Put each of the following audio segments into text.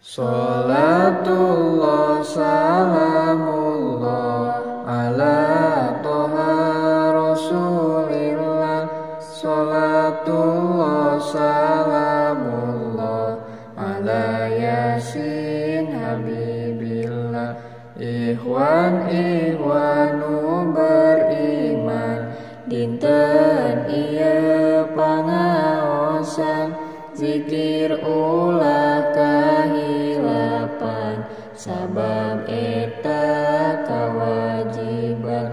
Salatullah salamullah ala toha rasulillah. Salatullah salamullah ala yasin habibillah. Ikhwan ikhwanu beriman, dinten ieu pangaosan, zikir ulah kahilapan, sabab eta kawajiban.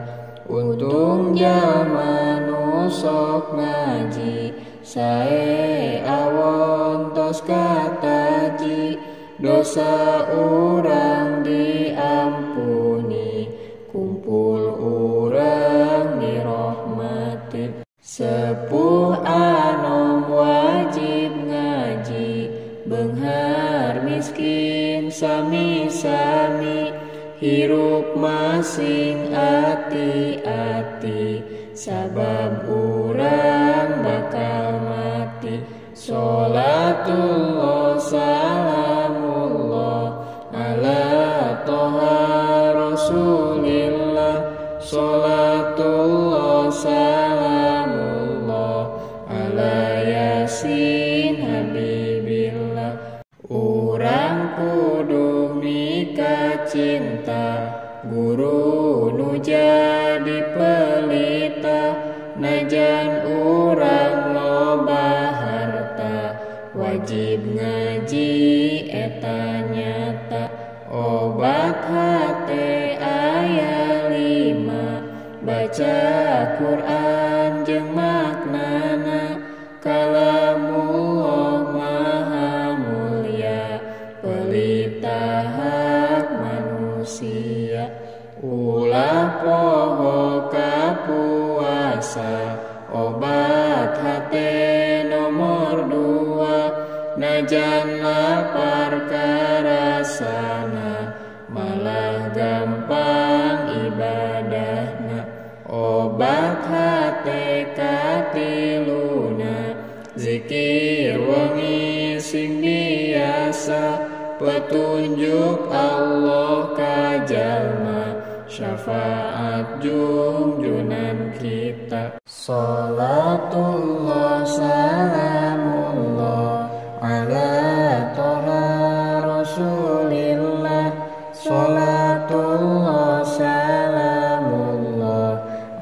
Untung jalma nu sok ngaji, sae awon tos kataji, dosa urang diampuni, kumpul urang dirahmati. Sepuh anom wajib ngaji, beunghar miskin sami-sami, hirup masing ati-ati, sabab urang bakal mati. Salatullah salamullah ala toha rasulillah. Salatullah salamullah ala yasin habibillah. Urang kudu mika cinta, guru nu jadi pelita, najan urang loba harta, wajib ngaji eta nyata. Obat hate aya 5, baca Quran jeung maknana, kalamullah maha mulia, pelita hak manusia. Ulah poho kapuasa, obat hate nomor 2, najan lapar karasana, malah gampang ibadahna. Obat hate katiluna, zikir wengi sing biasa, petunjuk Allah ka jalma, syafaat junjunan kita. Salatullah salamullah ala toha rasulillah. Salatullah salamullah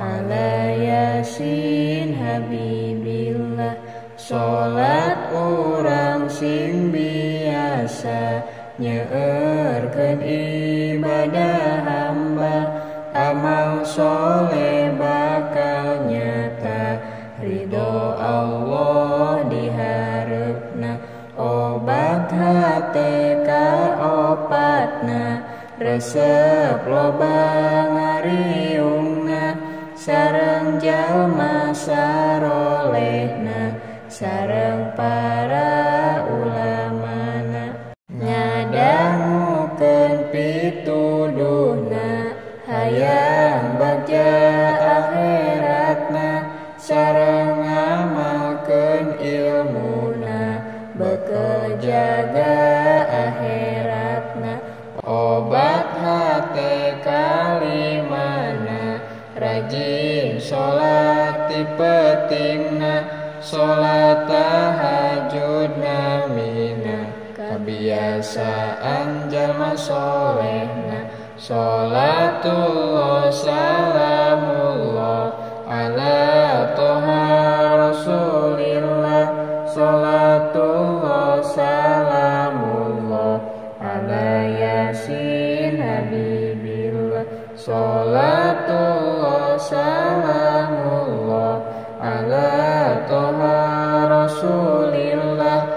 ala yasin habibillah. Salat urang sing biasa, nyeueurkeun ibadah hamba, amal soleh bakal nyata, ridho Allah diharepna. Obat hate kaopatna, resep loba ngariungna, sareng jalma sarolehna, sareng para ulamana. Ngadangukeun pituduhna, hayang bagja akhiratna, sareng ngamalkeun ilmuna, bekel jaga akhiratna. Obat hate kalimana, rajin sholat ti pentingna, sholat tahajud namina, kebiasaan jalma solehna. Salatullah salamullah ala toha rasulillah. Salatullah salamullah ala yasin habibillah. Salatullah salamullah ala toha rasulillah.